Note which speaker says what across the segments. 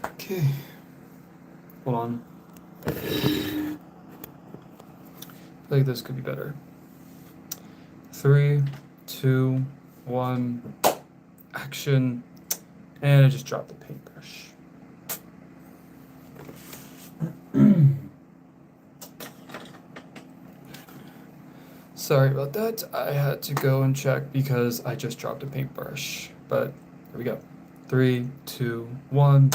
Speaker 1: Okay, hold on. I feel like this could be better. 3, 2, 1, action. And I just dropped the paintbrush. Sorry about that. I had to go and check because I just dropped a paintbrush. But here we go. 3, 2, 1.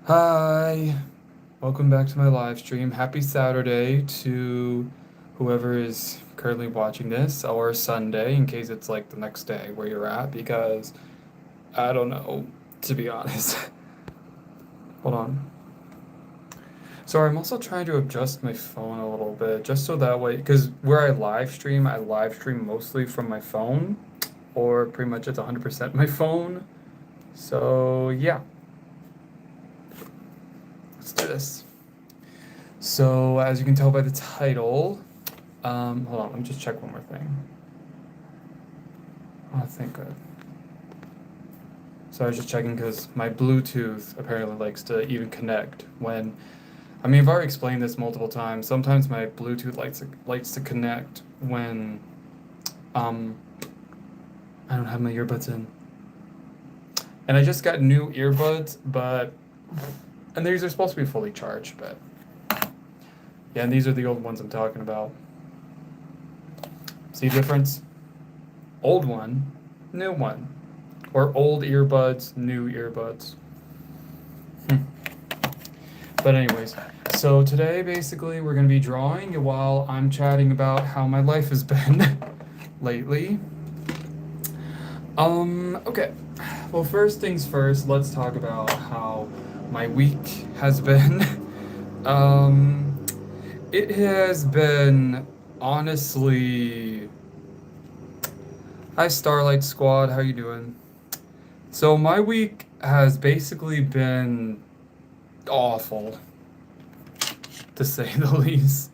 Speaker 1: Hi. Welcome back to my live stream. Happy Saturday to whoever is currently watching this, or Sunday in case it's like the next day where you're at, because I don't know, to be honest. Hold on. Sorry, I'm also trying to adjust my phone a little bit just so that way, because where I live stream mostly from my phone, or pretty much it's 100% my phone. So yeah, let's do this. So as you can tell by the title, hold on, let me just check one more thing. Oh, thank God. So I was just checking because my Bluetooth apparently likes to even connect when, I mean, I've already explained this multiple times. Sometimes my Bluetooth likes to connect when I don't have my earbuds in. And I just got new earbuds, and these are supposed to be fully charged, but yeah, and these are the old ones I'm talking about. See the difference? Old one, new one. Or old earbuds, new earbuds. But anyways, so today basically we're going to be drawing while I'm chatting about how my life has been lately. Okay. Well, first things first, let's talk about how my week has been. It has been honestly. Hi Starlight Squad, how you doing? So my week has basically been awful, to say the least.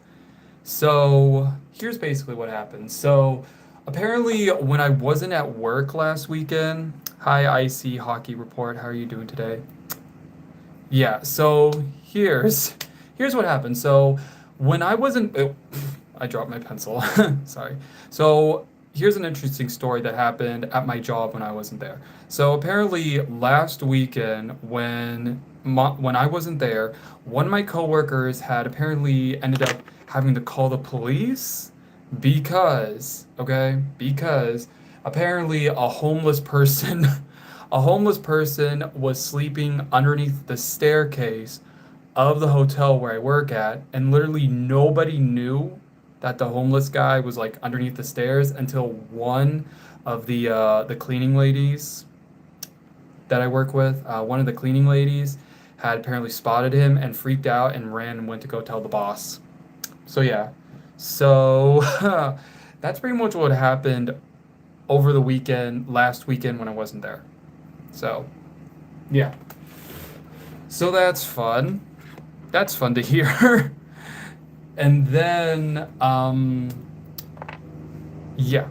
Speaker 1: So here's basically what happened. So apparently when I wasn't at work last weekend, hi IC Hockey Report, how are you doing today? Yeah, so here's what happened. So when I wasn't I dropped my pencil. Sorry. So here's an interesting story that happened at my job when I wasn't there. So apparently last weekend when I wasn't there, one of my coworkers had apparently ended up having to call the police because apparently a homeless person a homeless person was sleeping underneath the staircase of the hotel where I work at, and literally nobody knew that the homeless guy was like underneath the stairs until one of the cleaning ladies that I work with, one of the cleaning ladies had apparently spotted him and freaked out and ran and went to go tell the boss. So yeah, so that's pretty much what happened over the weekend, last weekend when I wasn't there. So yeah, so that's fun. That's fun to hear. And then, yeah.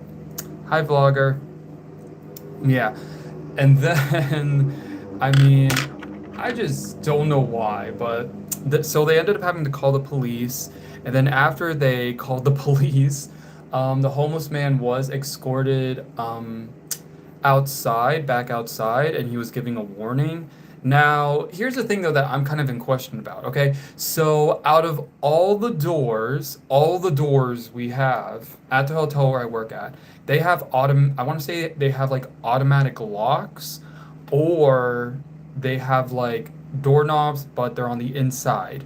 Speaker 1: Hi, vlogger. Yeah. And then, I mean, I just don't know why, but so they ended up having to call the police. And then after they called the police, the homeless man was escorted back outside, and he was giving a warning. Now, here's the thing though that I'm kind of in question about, okay? So, out of all the doors we have at the hotel where I work at, they have I want to say they have like automatic locks, or they have like doorknobs, but they're on the inside.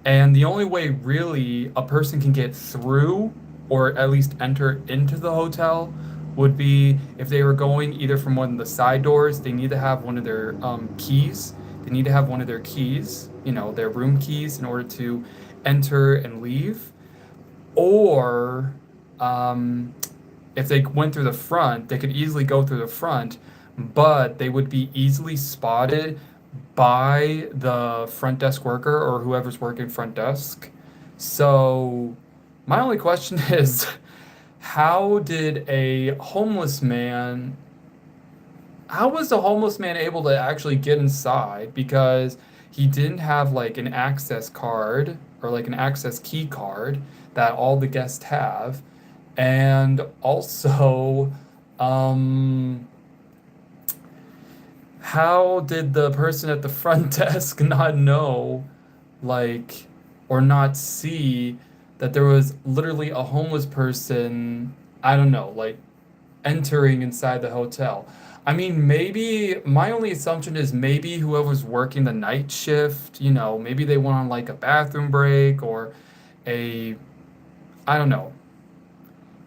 Speaker 1: And the only way really a person can get through or at least enter into the hotel would be if they were going either from one of the side doors, they need to have one of their keys. They need to have one of their keys, their room keys, in order to enter and leave. Or if they went through the front, they could easily go through the front, but they would be easily spotted by the front desk worker or whoever's working front desk. So, my only question is, how did a homeless man how was the homeless man able to actually get inside? Because he didn't have like an access card or like an access key card that all the guests have. And also, um, how did the person at the front desk not know, like, or not see that there was literally a homeless person, I don't know, like entering inside the hotel? I mean, maybe my only assumption is maybe whoever's working the night shift, maybe they went on like a bathroom break or a, I don't know.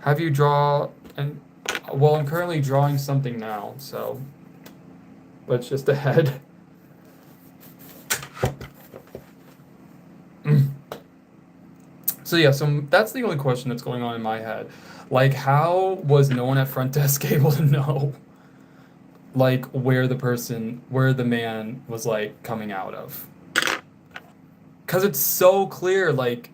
Speaker 1: Have you draw and well, I'm currently drawing something now, so but it's just ahead. So yeah, so that's the only question that's going on in my head. Like, how was no one at front desk able to know, like, where the man was like coming out of? Because it's so clear, like,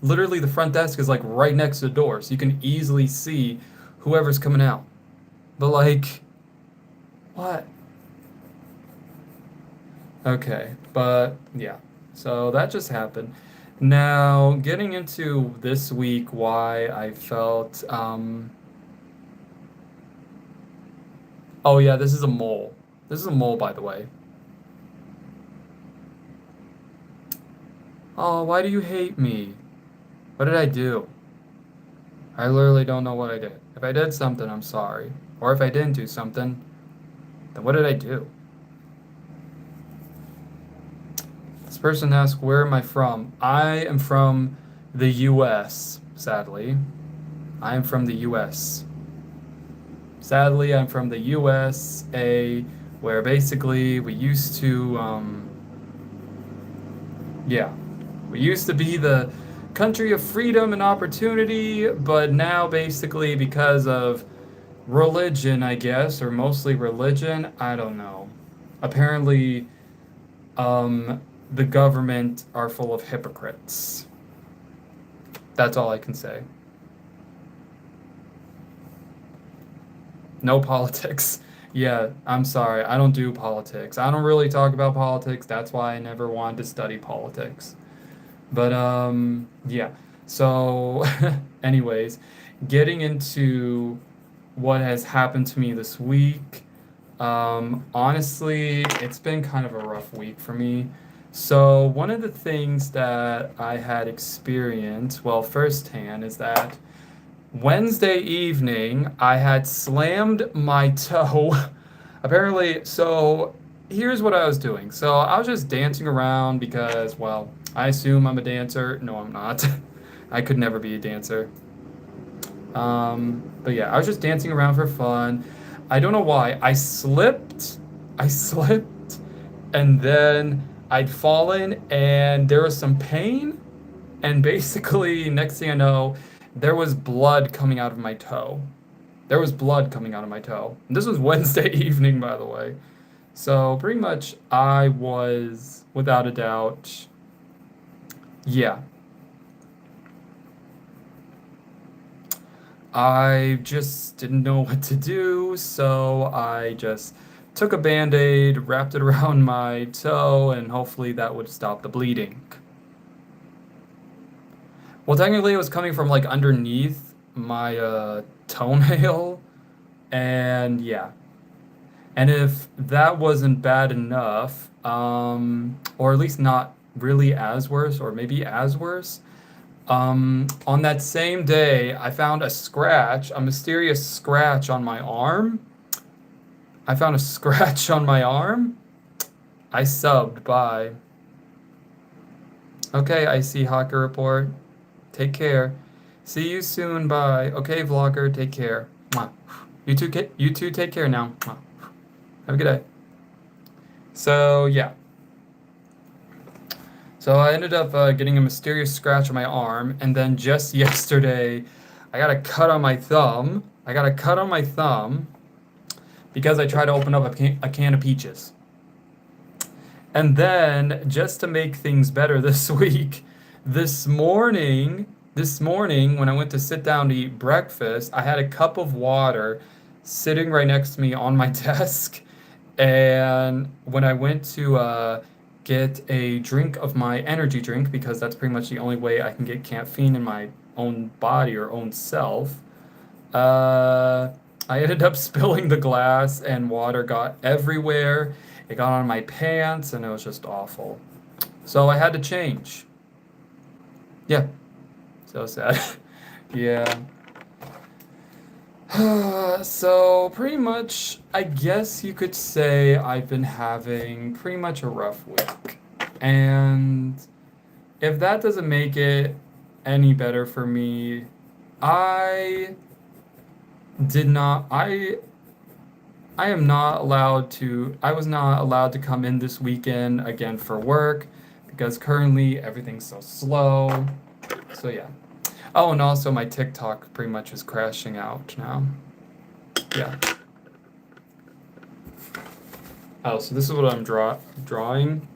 Speaker 1: literally the front desk is like right next to the door, so you can easily see whoever's coming out. But like, what? Okay, but yeah. So that just happened. Now, getting into this week, why I felt, oh yeah, this is a mole. This is a mole, by the way. Oh, why do you hate me? What did I do? I literally don't know what I did. If I did something, I'm sorry. Or if I didn't do something, then what did I do? This person asked, where am I from? I am from the US, sadly. I am from the US. Sadly, I'm from the USA, where basically we used to, yeah, we used to be the country of freedom and opportunity, but now basically because of religion, I guess, or mostly religion, I don't know. Apparently, the government are full of hypocrites. That's all I can say. No politics. Yeah, I'm sorry. I don't do politics. I don't really talk about politics. That's why I never wanted to study politics. But yeah. So anyways, getting into what has happened to me this week. Honestly, it's been kind of a rough week for me. So one of the things that I had experienced, well, firsthand, is that Wednesday evening, I had slammed my toe. Apparently, so here's what I was doing. So I was just dancing around because, well, I assume I'm a dancer. No, I'm not. I could never be a dancer. But yeah, I was just dancing around for fun. I don't know why. I slipped, and then I'd fallen, and there was some pain. And basically, next thing I know, there was blood coming out of my toe. There was blood coming out of my toe. And this was Wednesday evening, by the way. So pretty much, I was, without a doubt, yeah. I just didn't know what to do, so I just took a band-aid, wrapped it around my toe, and hopefully that would stop the bleeding. Well, technically, it was coming from like underneath my toenail, and yeah. And if that wasn't bad enough, or at least not really as worse, or maybe as worse, on that same day, I found a scratch, a mysterious scratch on my arm. I found a scratch on my arm. I subbed. Bye. Okay, I see Hacker Report. Take care. See you soon. Bye. Okay, vlogger. Take care. Mwah. You two take care now. Mwah. Have a good day. So yeah. So I ended up getting a mysterious scratch on my arm, and then just yesterday, I got a cut on my thumb. I got a cut on my thumb because I tried to open up a can of peaches. And then, just to make things better this week, this morning when I went to sit down to eat breakfast, I had a cup of water sitting right next to me on my desk. And when I went to get a drink of my energy drink, because that's pretty much the only way I can get caffeine in my own body or own self, uh, I ended up spilling the glass and water got everywhere. It got on my pants and it was just awful. So I had to change. Yeah, so sad. Yeah. So pretty much, I guess you could say I've been having pretty much a rough week. And if that doesn't make it any better for me, I did not I am not allowed to I was not allowed to come in this weekend again for work because currently everything's so slow. So yeah. Oh, and also my TikTok pretty much is crashing out now. Yeah. Oh, so this is what I'm drawing.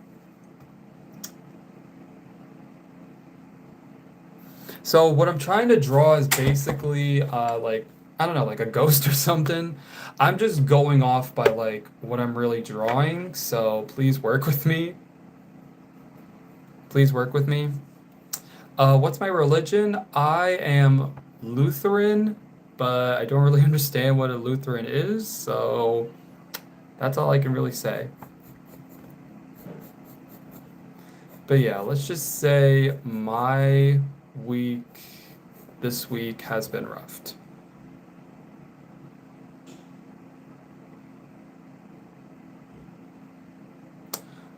Speaker 1: So what I'm trying to draw is basically like I don't know, like a ghost or something. I'm just going off by like what I'm really drawing, so please work with me. Please work with me. What's my religion? I am Lutheran, but I don't really understand what a Lutheran is, so that's all I can really say. But yeah, let's just say my week this week has been rough.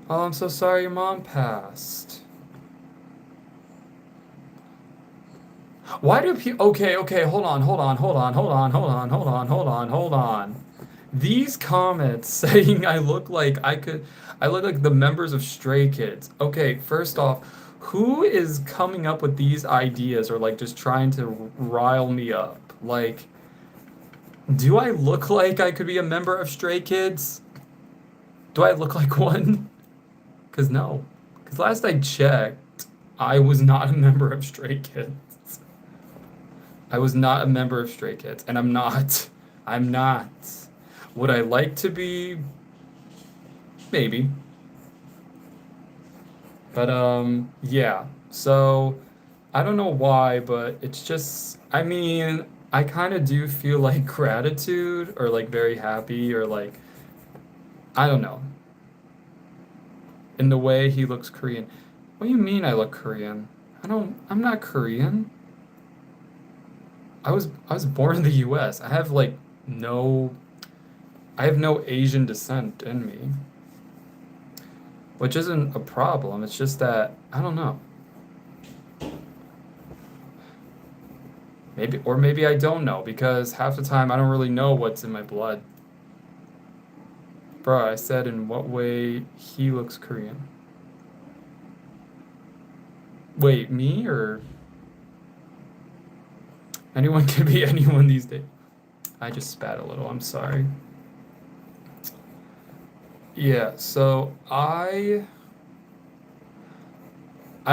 Speaker 1: Oh, I'm so sorry your mom passed. Why do people? Okay, hold on. These comments saying I look like the members of Stray Kids. Okay, first off, who is coming up with these ideas or like just trying to rile me up? Like, do I look like I could be a member of Stray Kids? Do I look like one? Because no. Because last I checked, I was not a member of Stray Kids. I was not a member of Stray Kids, and I'm not. I'm not. Would I like to be? Maybe. But yeah. So I don't know why, but it's just I mean, I kind of do feel like gratitude or like very happy or like I don't know. In the way he looks Korean. What do you mean I look Korean? I'm not Korean. I was born in the US. No I have no Asian descent in me, which isn't a problem. It's just that I don't know. Maybe I don't know because half the time I don't really know what's in my blood. Bruh, I said in what way he looks Korean. Wait, me or anyone can be anyone these days? I just spat a little. I'm sorry. Yeah, so I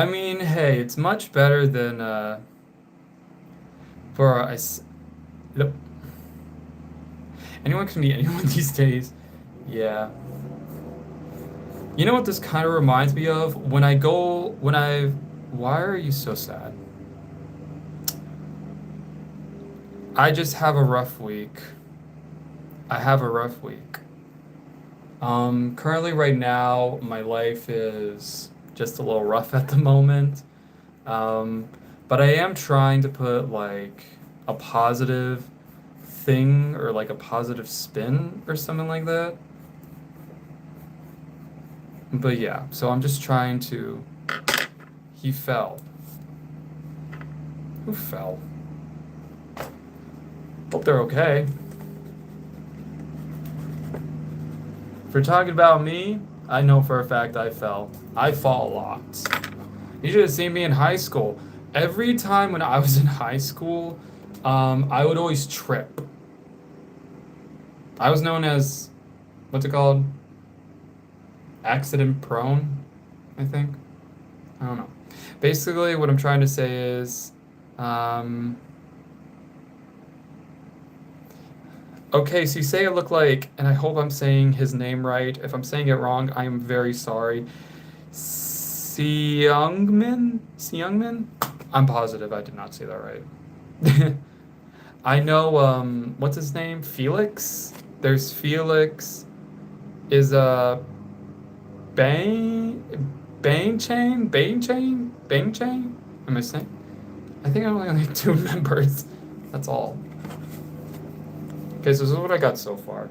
Speaker 1: mean, hey, it's much better than for yep. Anyone can be anyone these days. Yeah. You know what this kind of reminds me of? Why are you so sad? I just have a rough week. I have a rough week. Currently right now, my life is just a little rough at the moment. Um, but I am trying to put like a positive thing or like a positive spin or something like that. But yeah, so I'm just trying to. He fell. Who fell? Hope they're okay. If you're talking about me, I know for a fact I fell. I fall a lot. You should have seen me in high school. Every time when I was in high school, I would always trip. I was known as, what's it called? Accident prone, I think. I don't know. Basically, what I'm trying to say is, um, Okay, so you say it looked like, and I hope I'm saying his name right. If I'm saying it wrong, I am very sorry. Seungmin? Seungmin? I'm positive I did not say that right. I know, what's his name? Felix? There's Felix. Is, Bang? Bang Chain? Bang Chain? Bang Chain? Am I saying? I think I only have two members. That's all. Okay, so this is what I got so far.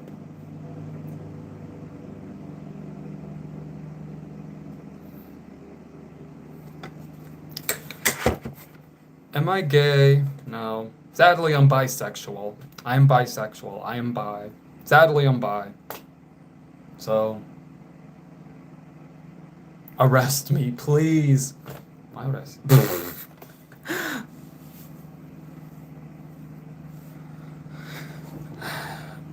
Speaker 1: Am I gay? No. Sadly, I'm bisexual. I am bisexual. I am bi. Sadly, I'm bi. So, arrest me, please. Why would I?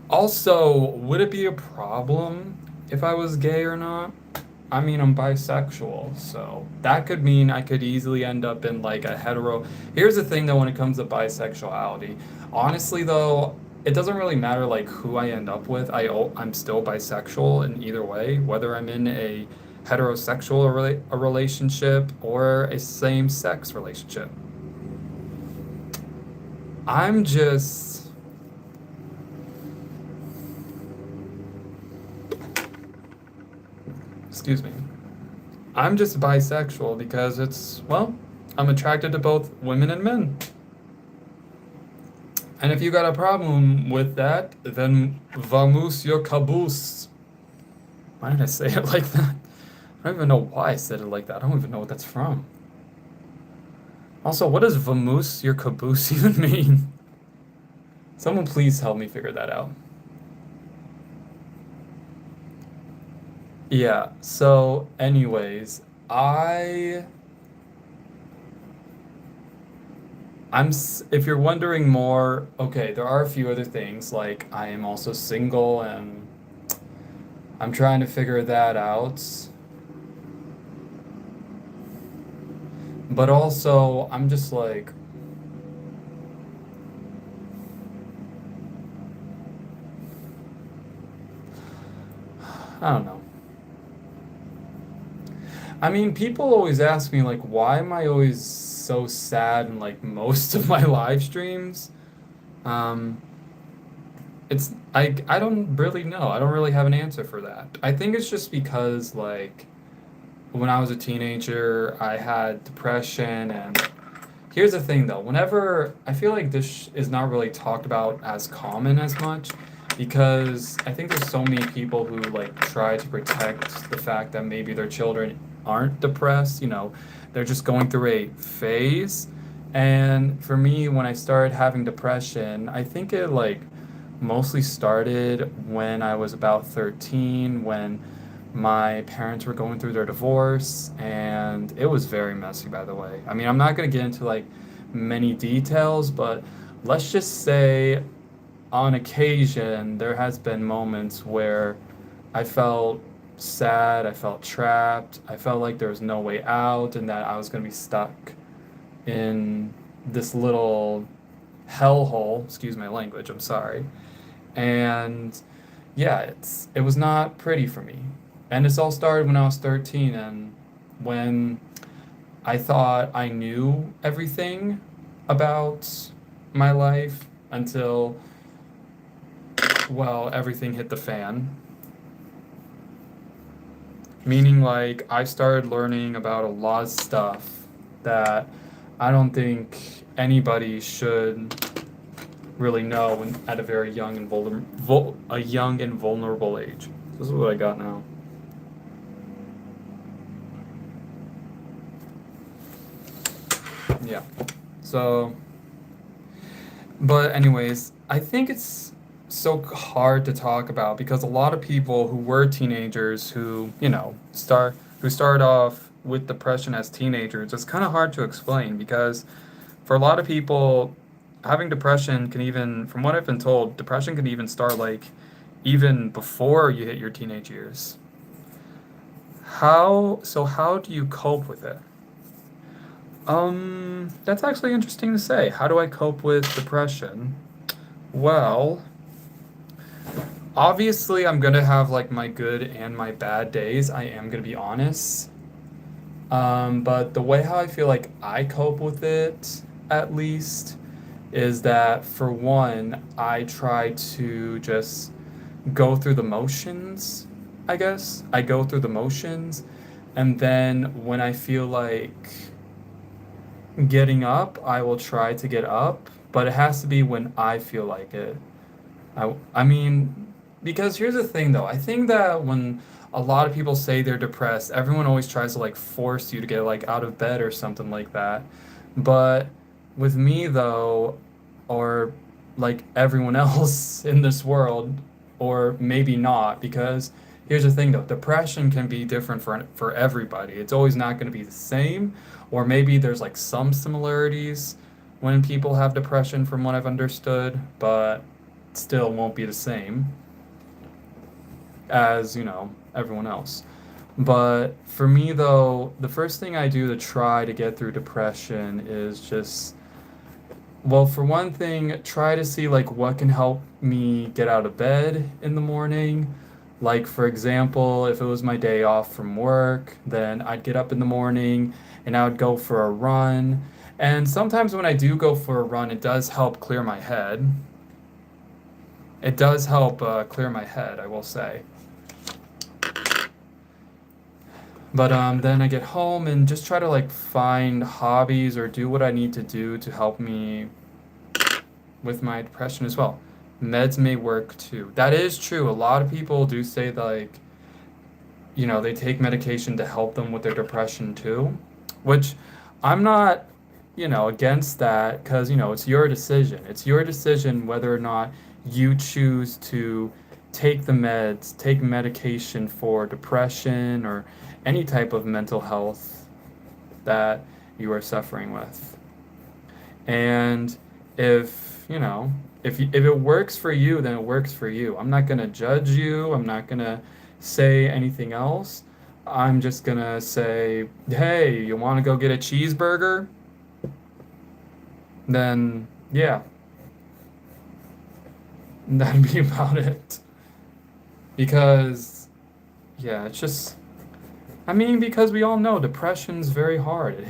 Speaker 1: Also, would it be a problem if I was gay or not? I mean, I'm bisexual, so that could mean I could easily end up in like a hetero. Here's the thing though, when it comes to bisexuality, honestly though, it doesn't really matter like who I end up with. I'm still bisexual in either way, whether I'm in a heterosexual a relationship or a same-sex relationship. I'm just excuse me. I'm just bisexual because well, I'm attracted to both women and men. And if you got a problem with that, then vamos your caboose. Why did I say it like that? I don't even know why I said it like that. I don't even know what that's from. Also, what does vamos your caboose even mean? Someone please help me figure that out. Yeah, so anyways, I if you're wondering more, okay, there are a few other things like I am also single and I'm trying to figure that out. But also, I'm just like I don't know. I mean, people always ask me like why am I always so sad in like most of my live streams? Um I don't really know. I don't really have an answer for that. I think it's just because like when I was a teenager, I had depression and here's the thing though, whenever I feel like this is not really talked about as common as much because I think there's so many people who like try to protect the fact that maybe their children aren't depressed, they're just going through a phase. And for me, when I started having depression, I think it like mostly started when I was about 13, when my parents were going through their divorce, and it was very messy, by the way. I mean, I'm not going to get into like many details, but let's just say on occasion there has been moments where I felt sad, I felt trapped, I felt like there was no way out and that I was going to be stuck in this little hellhole, excuse my language, I'm sorry. And yeah, it was not pretty for me. And this all started when I was 13 and when I thought I knew everything about my life until, well, everything hit the fan. Meaning, like, I started learning about a lot of stuff that I don't think anybody should really know at a very young and vulnerable age. This is what I got now. Yeah. So, but anyways, I think it's so hard to talk about because a lot of people who were teenagers who start off with depression as teenagers, it's kind of hard to explain because for a lot of people, having depression can even, from what I've been told, depression can even start like even before you hit your teenage years. How do you cope with it? That's actually interesting to say. How do I cope with depression? Well, Obviously, I'm gonna have like my good and my bad days. I am gonna be honest. But the way how I feel like I cope with it, at least, is that for one, I try to just go through the motions, I guess. I go through the motions, and then when I feel like getting up, I will try to get up, but it has to be when I feel like it. I mean, because here's the thing though, I think that when a lot of people say they're depressed, everyone always tries to like force you to get like out of bed or something like that. But with me though, or like everyone else in this world, or maybe not, because here's the thing though, depression can be different for everybody. It's always not going to be the same, or maybe there's like some similarities when people have depression from what I've understood, but still won't be the same as, everyone else. But for me though, the first thing I do to try to get through depression is just, well, for one thing, try to see like what can help me get out of bed in the morning. Like for example, if it was my day off from work, then I'd get up in the morning and I would go for a run. And sometimes when I do go for a run, it does help clear my head. It does help clear my head, I will say. But then I get home and just try to like find hobbies or do what I need to do to help me with my depression as well. Meds may work too. That is true. A lot of people do say like, they take medication to help them with their depression too, which I'm not, against that because, it's your decision. It's your decision whether or not you choose to take the meds, take medication for depression or any type of mental health that you are suffering with. And if it works for you, then it works for you. I'm not gonna judge you. I'm not gonna say anything else. I'm just gonna say, hey, you want to go get a cheeseburger? Then yeah, that'd be about it. Because yeah, it's just I mean, because we all know depression's very hard. It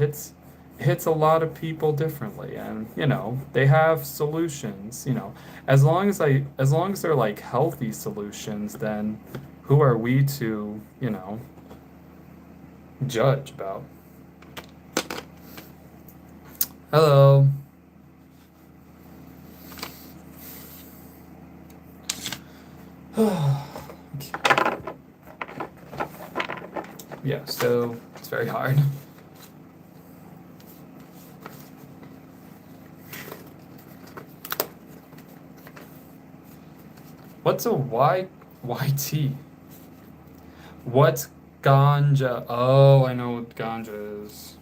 Speaker 1: hits a lot of people differently, and they have solutions. As long as they're like healthy solutions, then who are we to judge about? Hello. Yeah, so it's very hard. What's a YT? What's ganja? Oh, I know what ganja is.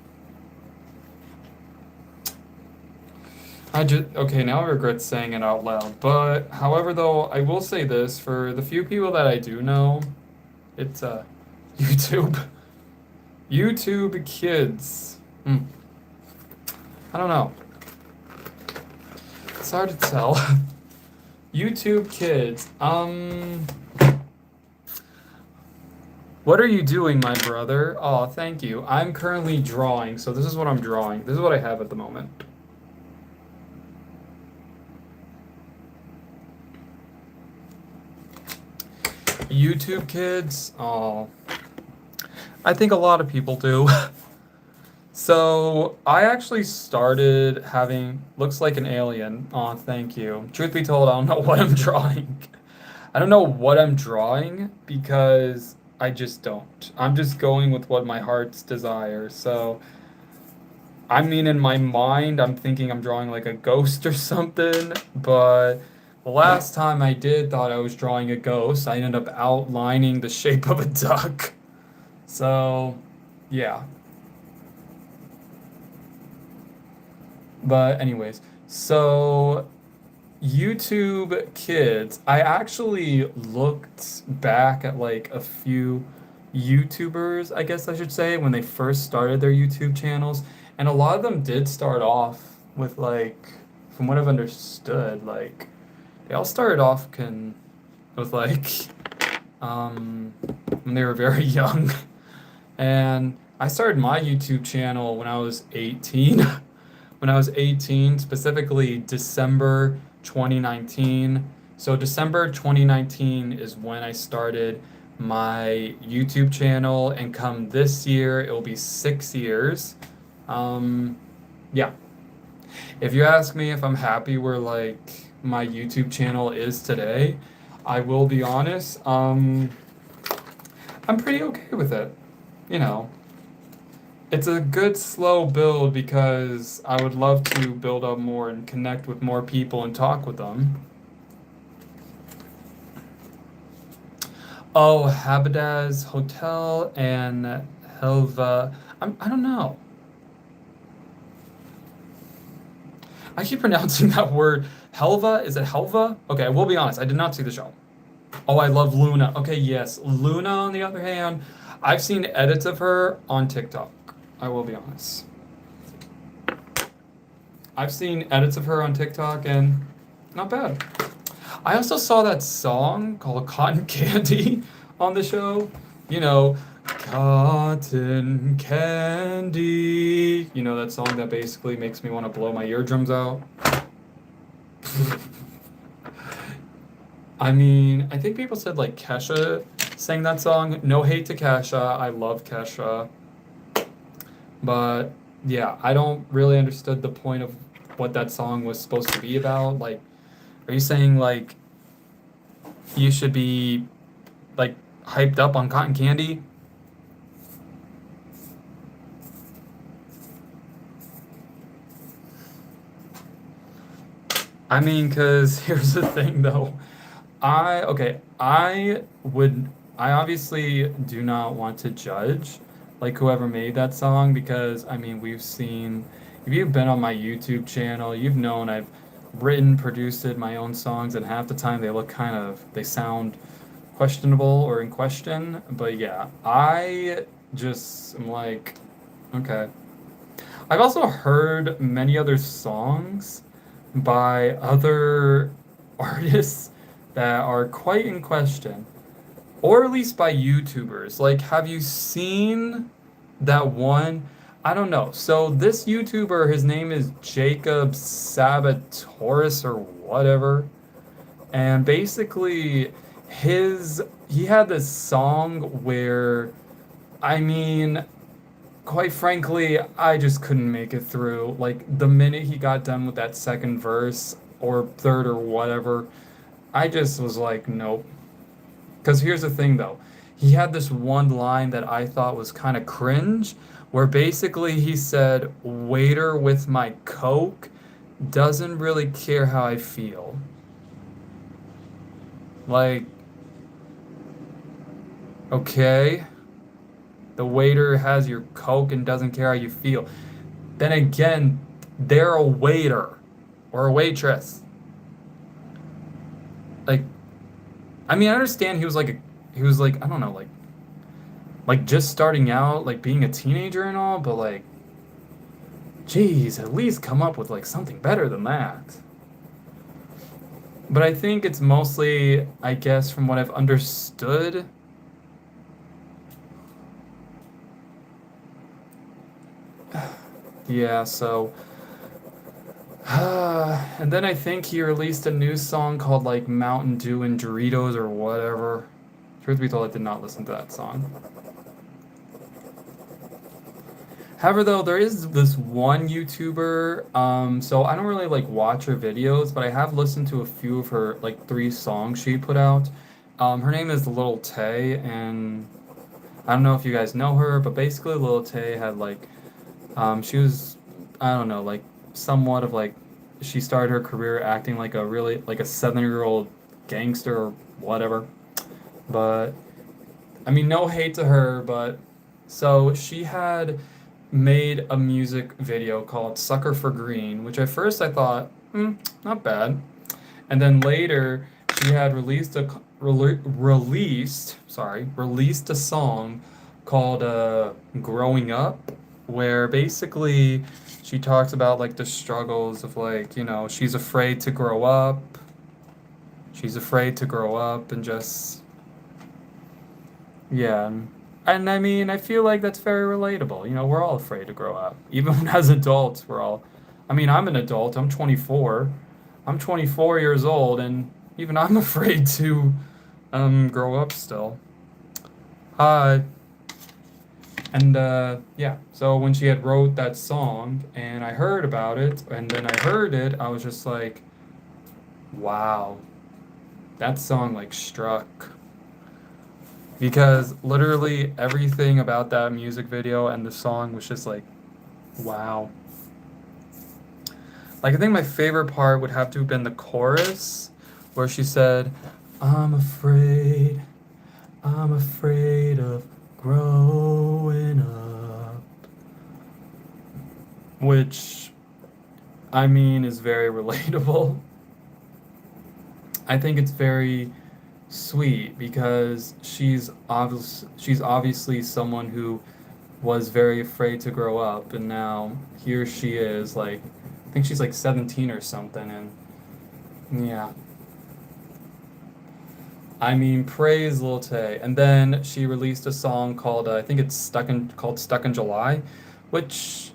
Speaker 1: Okay, now I regret saying it out loud. But however, though, I will say this for the few people that I do know, it's YouTube. YouTube Kids. I don't know. It's hard to tell. YouTube Kids. What are you doing, my brother? Oh, thank you. I'm currently drawing, so this is what I'm drawing. This is what I have at the moment. YouTube Kids. Oh, I think a lot of people do. So I actually started having looks like an alien. Oh, thank you. Truth be told, I don't know what I'm drawing. I don't know what I'm drawing because I just don't. I'm just going with what my heart's desire. So, I mean, in my mind, I'm thinking I'm drawing like a ghost or something, but the last time I did thought I was drawing a ghost, I ended up outlining the shape of a duck. So, yeah. But anyways, so YouTube Kids, I actually looked back at like a few YouTubers, I guess I should say, when they first started their YouTube channels, and a lot of them did start off with like, from what I've understood, like they all started off with like when they were very young. And I started my YouTube channel when I was 18. When I was 18, specifically December 2019. So December 2019 is when I started my YouTube channel, and come this year, it will be 6 years. Yeah. If you ask me if I'm happy where like my YouTube channel is today, I will be honest. I'm pretty okay with it. You know, it's a good slow build because I would love to build up more and connect with more people and talk with them. Oh, Habadaz Hotel and Helva. I don't know. I keep pronouncing that word Helva. Is it Helva? Okay, we'll be honest. I did not see the show. Oh, I love Luna. Okay, yes. Luna, on the other hand, I've seen edits of her on TikTok. I will be honest. I've seen edits of her on TikTok and not bad. I also saw that song called Cotton Candy on the show. You know, Cotton Candy. You know, that song that basically makes me want to blow my eardrums out. I mean, I think people said like Kesha sang that song. No hate to Kesha. I love Kesha. But yeah, I don't really understood the point of what that song was supposed to be about. Like, are you saying like you should be like hyped up on cotton candy? I mean, cause here's the thing though. Okay, I obviously do not want to judge like whoever made that song, because I mean, we've seen, if you've been on my YouTube channel, you've known I've written, produced my own songs, and half the time they sound questionable or in question. But yeah, I just am like, okay. I've also heard many other songs by other artists that are quite in question, or at least by YouTubers. Like, have you seen that one? I don't know. So this YouTuber, his name is Jacob Sabatoris or whatever, and basically he had this song where, I mean, quite frankly, I just couldn't make it through. Like, the minute he got done with that second verse or third or whatever, I just was like, nope. Because here's the thing though, he had this one line that I thought was kind of cringe, where basically he said, waiter with my Coke doesn't really care how I feel. Like, okay, the waiter has your Coke and doesn't care how you feel. Then again, they're a waiter or a waitress. Like, I mean, I understand he was like, I don't know, like just starting out, like being a teenager and all, but like, geez, at least come up with like something better than that. But I think it's mostly, I guess, from what I've understood. Yeah, so and then I think he released a new song called like Mountain Dew and Doritos or whatever. Truth be told, I did not listen to that song. However, though, there is this one YouTuber, so I don't really like watch her videos, but I have listened to a few of her like 3 songs she put out. Her name is Lil Tay, and I don't know if you guys know her, but basically Lil Tay had like, she was, I don't know, like somewhat of like, she started her career acting like a really like a 7-year-old gangster or whatever. But I mean, no hate to her, but so she had made a music video called Sucker for Green, which at first I thought, not bad. And then later she had released a song called Growing Up, where basically she talks about like the struggles of like, she's afraid to grow up. She's afraid to grow up and just, yeah. And I mean, I feel like that's very relatable. You know, we're all afraid to grow up. Even as adults, we're all, I mean, I'm an adult, I'm 24. I'm 24 years old, and even I'm afraid to grow up still. Uh, and yeah, so when she had wrote that song and I heard about it and then I heard it, I was just like, wow, that song like struck. Because literally everything about that music video and the song was just like, wow. Like, I think my favorite part would have to have been the chorus where she said, I'm afraid of growing up. Which, I mean, is very relatable. I think it's very sweet because she's obviously someone who was very afraid to grow up, and now here she is, like, I think she's like 17 or something, and yeah. I mean, praise Lil Tay. And then she released a song called, I think it's Stuck in July, which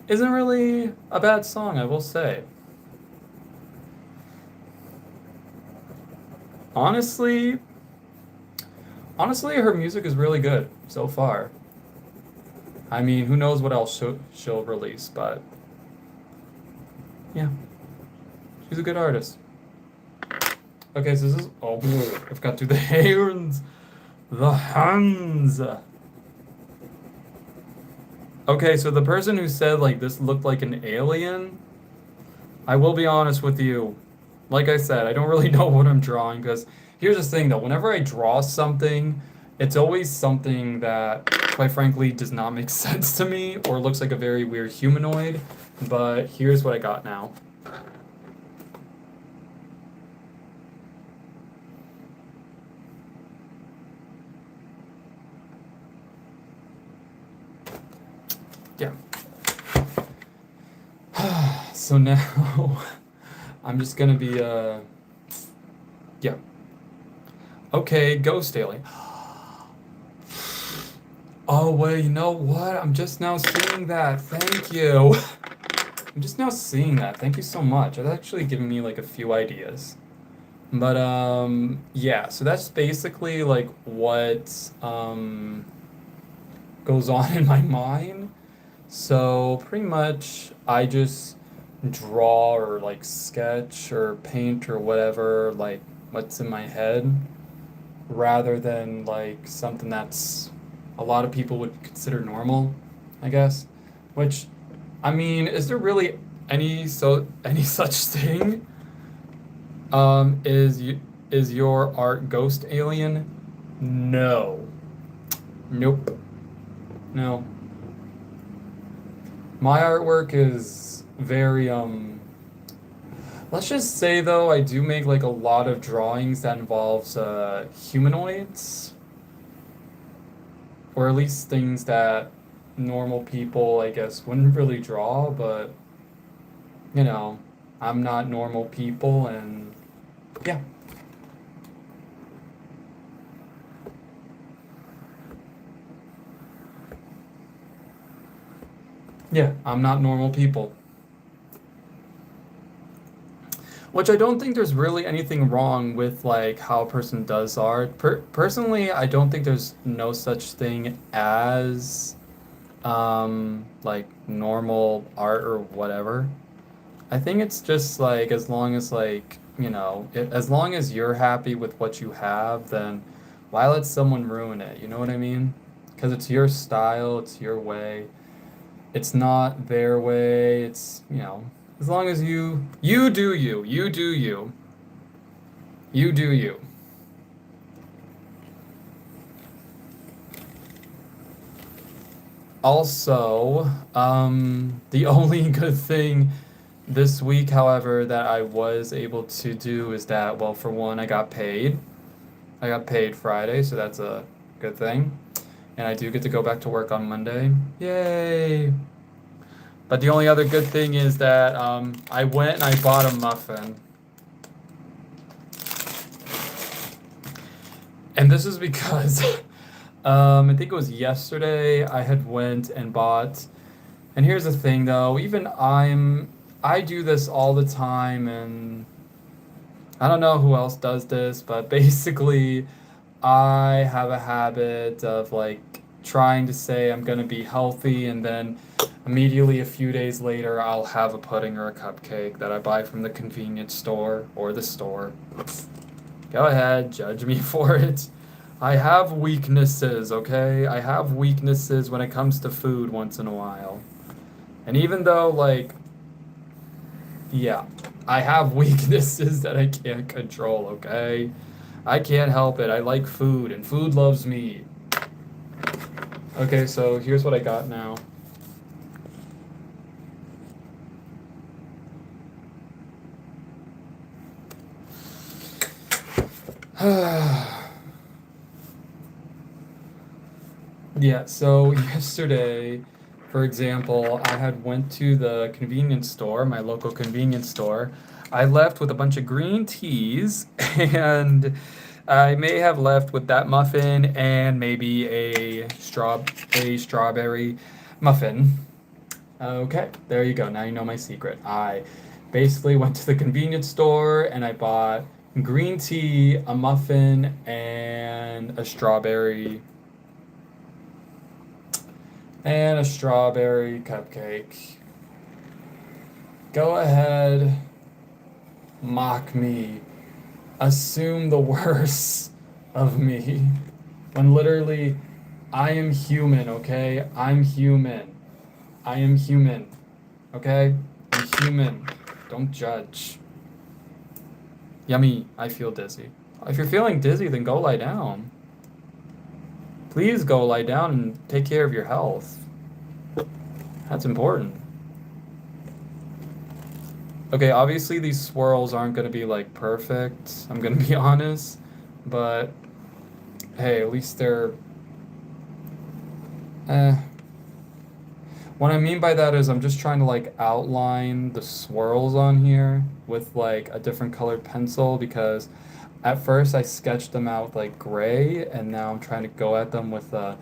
Speaker 1: isn't really a bad song, I will say. Honestly, honestly, her music is really good so far. I mean, who knows what else she'll release, but yeah, she's a good artist. Okay, so this is, oh, I forgot to do the hands. The hands. Okay, so the person who said like this looked like an alien, I will be honest with you. Like I said, I don't really know what I'm drawing because here's the thing though, whenever I draw something, it's always something that, quite frankly, does not make sense to me or looks like a very weird humanoid. But here's what I got now. Yeah. So now I'm just gonna be yeah. Okay, ghost alien. Oh wait, you know what? I'm just now seeing that. Thank you. I'm just now seeing that. Thank you so much. It's actually giving me like a few ideas. But yeah, so that's basically like what goes on in my mind. So pretty much I just draw or like sketch or paint or whatever, like what's in my head, rather than like something that's a lot of people would consider normal, I guess. Which, I mean, is there really any such thing? Is your art ghost alien? No. Nope. No. My artwork is very let's just say though I do make like a lot of drawings that involves humanoids, or at least things that normal people I guess wouldn't really draw, but you know, I'm not normal people, and yeah. Yeah, I'm not normal people. Which I don't think there's really anything wrong with like how a person does art. Personally, I don't think there's no such thing as like normal art or whatever. I think it's just like as long as like, as long as you're happy with what you have, then why let someone ruin it? You know what I mean? Because it's your style, it's your way. It's not their way. It's, as long as you do you, you do you, you do you. Also, the only good thing this week, however, that I was able to do is that, well, for one, I got paid. I got paid Friday, so that's a good thing. And I do get to go back to work on Monday. Yay! But the only other good thing is that I went and I bought a muffin. And this is because I think it was yesterday I had went and bought. And here's the thing though, I do this all the time, and I don't know who else does this, but basically I have a habit of like trying to say I'm gonna be healthy, and then immediately a few days later I'll have a pudding or a cupcake that I buy from the convenience store or the store. Go ahead, judge me for it. I have weaknesses, okay? I have weaknesses when it comes to food once in a while. And even though, like, yeah, I have weaknesses that I can't control, okay? I can't help it. I like food, and food loves me. Okay, so here's what I got now. Yeah, so yesterday, for example, I had went to the convenience store, my local convenience store. I left with a bunch of green teas, and I may have left with that muffin and maybe a strawberry muffin. Okay, there you go. Now you know my secret. I basically went to the convenience store and I bought green tea, a muffin, and a strawberry cupcake. Go ahead, mock me, assume the worst of me. When literally, I am human, okay? I'm human. I am human, okay? I'm human. Don't judge. Yummy, I feel dizzy. If you're feeling dizzy, then go lie down. Please go lie down and take care of your health. That's important. Okay, obviously these swirls aren't gonna be like perfect, I'm gonna be honest, but hey, at least they're eh. What I mean by that is I'm just trying to like outline the swirls on here with like a different colored pencil, because at first I sketched them out with like gray, and now I'm trying to go at them with a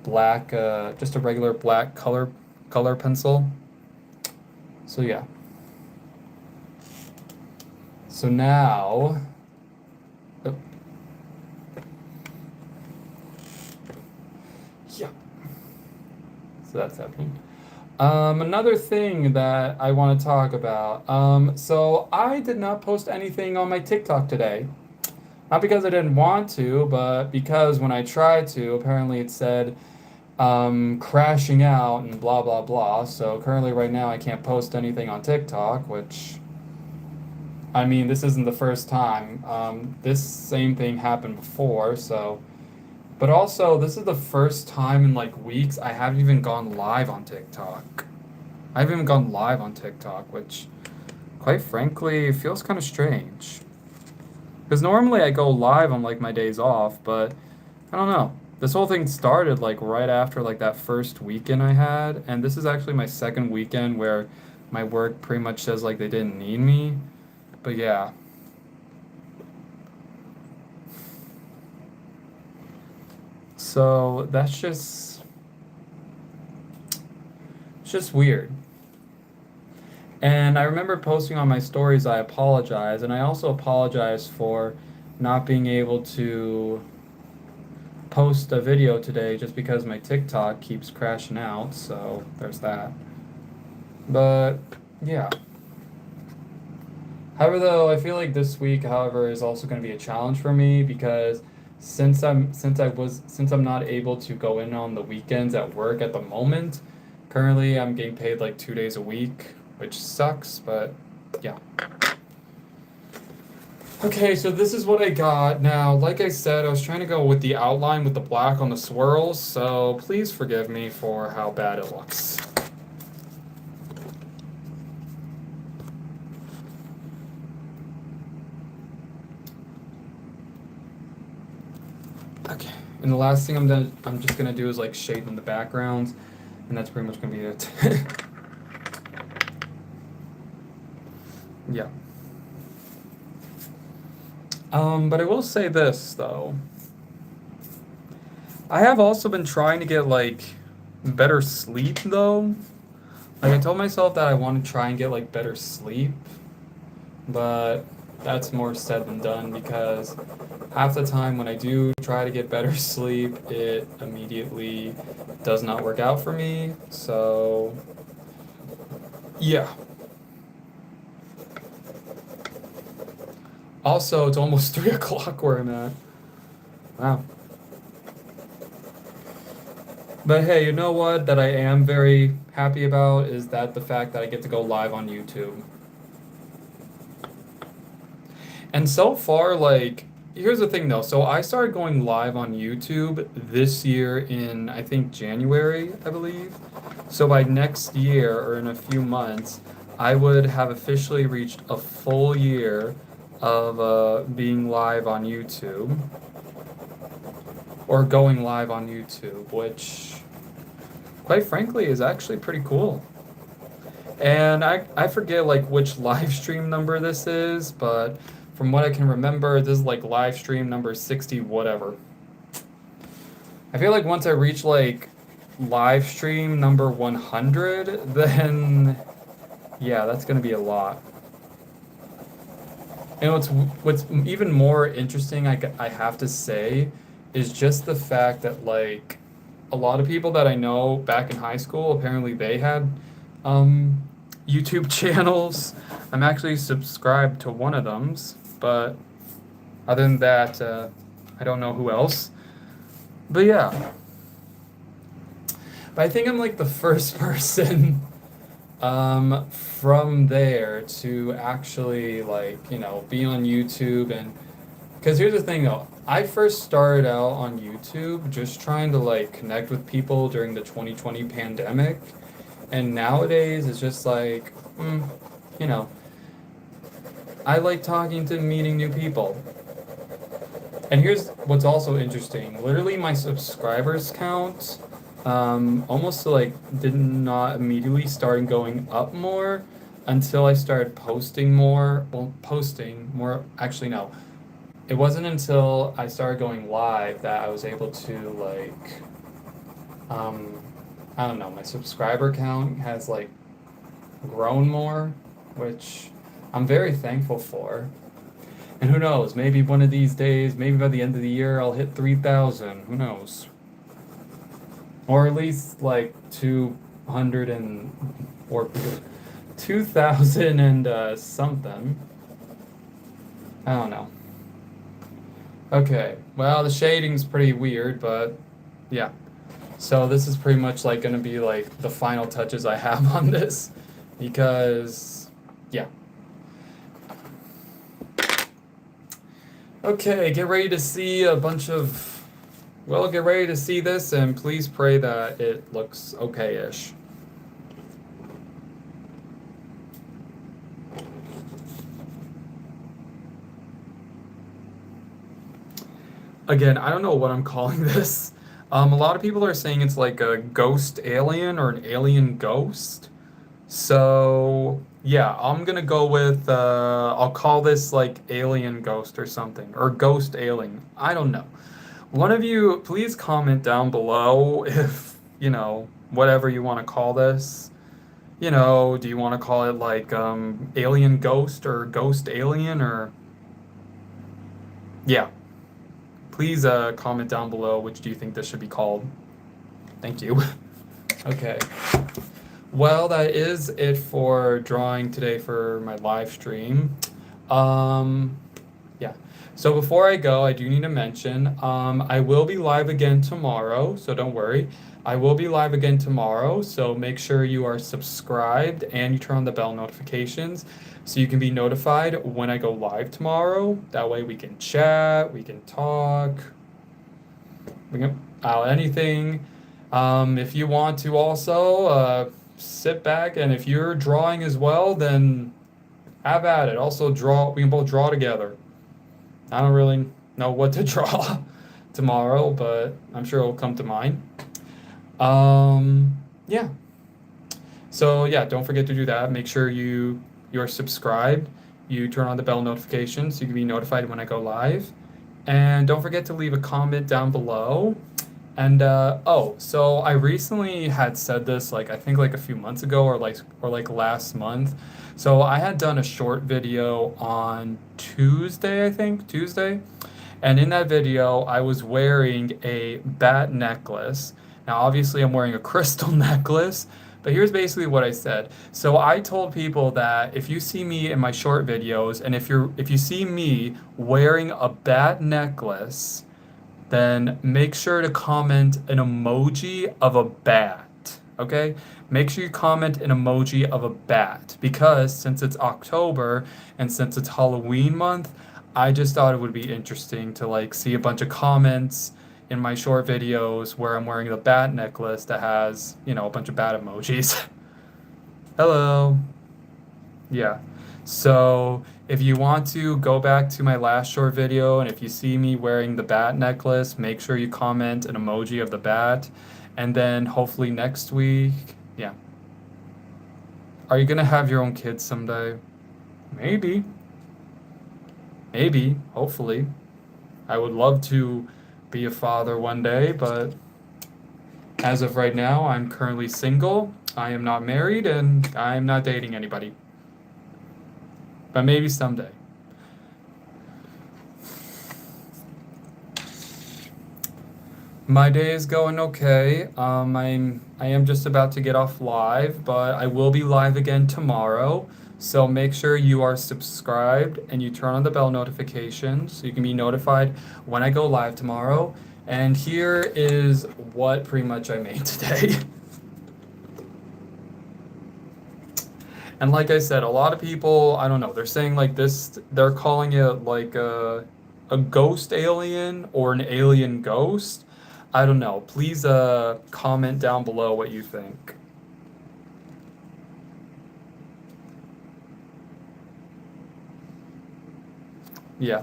Speaker 1: black, just a regular black color pencil. So yeah. So now, oh, yeah. So that's happening. Another thing that I want to talk about. So I did not post anything on my TikTok today. Not because I didn't want to, but because when I tried to, apparently it said crashing out and blah blah blah. So currently, right now, I can't post anything on TikTok, which, I mean, this isn't the first time. This same thing happened before, so. But also, this is the first time in like weeks I haven't even gone live on TikTok. I haven't even gone live on TikTok, which, quite frankly, feels kind of strange. Because normally I go live on like my days off, but I don't know. This whole thing started like right after like that first weekend I had, and this is actually my second weekend where my work pretty much says like they didn't need me. But yeah. So that's just it's just weird. And I remember posting on my stories I apologize, and I also apologize for not being able to post a video today just because my TikTok keeps crashing out, so there's that. But yeah. However, though, I feel like this week, however, is also going to be a challenge for me, because since I'm not able to go in on the weekends at work at the moment, currently I'm getting paid like 2 days a week, which sucks, but yeah. Okay, so this is what I got. Now, like I said, I was trying to go with the outline with the black on the swirls, so please forgive me for how bad it looks. Okay, and the last thing I'm just gonna do is like shade in the backgrounds, and that's pretty much gonna be it. Yeah. But I will say this though. I have also been trying to get like better sleep though. Like I told myself that I want to try and get like better sleep, but that's more said than done because half the time when I do try to get better sleep, it immediately does not work out for me. So, yeah. Also, it's almost 3 o'clock where I'm at. Wow. But hey, you know what? That I am very happy about is that the fact that I get to go live on YouTube. And so far, like, here's the thing though. So I started going live on YouTube this year in, I think, January, I believe. So by next year or in a few months, I would have officially reached a full year of being live on YouTube or going live on YouTube, which, quite frankly, is actually pretty cool. And I forget like which live stream number this is, but from what I can remember, this is like live stream number 60 whatever. I feel like once I reach like live stream number 100, then yeah, that's gonna be a lot. And what's even more interesting, I have to say, is just the fact that like a lot of people that I know back in high school, apparently they had um, YouTube channels. I'm actually subscribed to one of them, but other than that, I don't know who else. But yeah, but I think I'm like the first person from there to actually like be on YouTube. And because here's the thing though, I first started out on YouTube just trying to like connect with people during the 2020 pandemic, and nowadays it's just like you know I like talking to meeting new people. And here's what's also interesting. Literally, my subscribers count almost like did not immediately start going up more until I started posting more. Well, posting more. Actually, no. It wasn't until I started going live that I was able to like, um, I don't know. My subscriber count has like grown more, which I'm very thankful for. And who knows, maybe one of these days, maybe by the end of the year, I'll hit 3,000. Who knows? Or at least like 200 and, or 2,000 and something. I don't know. Okay, well, the shading's pretty weird, but yeah. So this is pretty much like gonna be like the final touches I have on this because, yeah. Okay, get ready to see a bunch of, well, get ready to see this and please pray that it looks okay-ish. Again, I don't know what I'm calling this. A lot of people are saying it's like a ghost alien or an alien ghost. So, yeah, I'm gonna go with, I'll call this like alien ghost or something, or ghost alien. I don't know. One of you, please comment down below if, whatever you want to call this. Do you want to call it like alien ghost or ghost alien or, yeah. Please comment down below which do you think this should be called. Thank you. Okay. Well, that is it for drawing today for my live stream. Yeah. So before I go, I do need to mention, I will be live again tomorrow, so don't worry. I will be live again tomorrow, so make sure you are subscribed and you turn on the bell notifications so you can be notified when I go live tomorrow. That way we can chat, we can talk, we can anything. If you want to also sit back, and if you're drawing as well, then have at it. Also draw, we can both draw together. I don't really know what to draw tomorrow, but I'm sure it'll come to mind. Yeah. So yeah, don't forget to do that. Make sure you're subscribed. You turn on the bell notifications so you can be notified when I go live. And don't forget to leave a comment down below. And oh, so I recently had said this like I think like a few months ago or like last month. So I had done a short video on Tuesday, I think, Tuesday. And in that video, I was wearing a bat necklace. Now, obviously, I'm wearing a crystal necklace, but here's basically what I said. So I told people that if you see me in my short videos, and if you see me wearing a bat necklace, then make sure to comment an emoji of a bat. Okay? Make sure you comment an emoji of a bat because since it's October and since it's Halloween month, I just thought it would be interesting to like see a bunch of comments in my short videos where I'm wearing the bat necklace that has, a bunch of bat emojis. Hello. Yeah. So if you want to go back to my last short video and if you see me wearing the bat necklace, make sure you comment an emoji of the bat. And then hopefully next week, yeah. Are you gonna have your own kids someday? Maybe. Maybe. Hopefully. I would love to be a father one day, but as of right now, I'm currently single. I am not married and I am not dating anybody. But maybe someday. My day is going okay. I am just about to get off live, but I will be live again tomorrow. So make sure you are subscribed and you turn on the bell notification so you can be notified when I go live tomorrow. And here is what pretty much I made today. And like I said, a lot of people, I don't know, they're saying like this, they're calling it like a ghost alien or an alien ghost. I don't know. Please comment down below what you think. Yeah.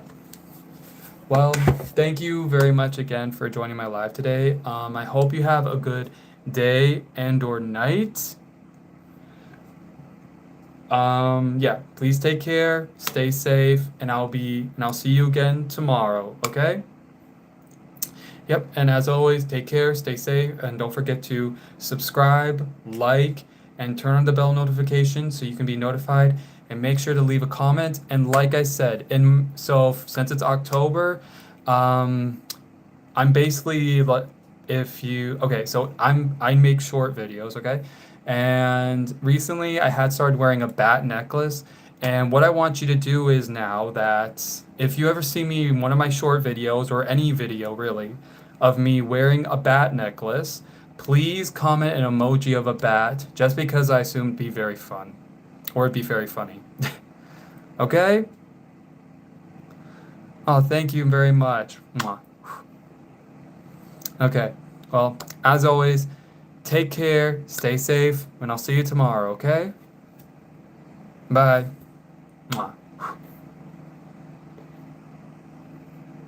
Speaker 1: Well, thank you very much again for joining my live today. I hope you have a good day and or night. Yeah, please take care, stay safe, and I'll see you again tomorrow, okay? Yep, and as always, take care, stay safe, and don't forget to subscribe, like, and turn on the bell notification so you can be notified. And make sure to leave a comment. And like I said, since it's October, I'm basically like I make short videos, okay? And recently I had started wearing a bat necklace. And what I want you to do is now that if you ever see me in one of my short videos or any video really of me wearing a bat necklace, please comment an emoji of a bat just because I assume it'd be very fun or it'd be very funny. Okay? Oh, thank you very much. Mwah. Okay. Well, as always, take care, stay safe, and I'll see you tomorrow, okay? Bye. Mwah.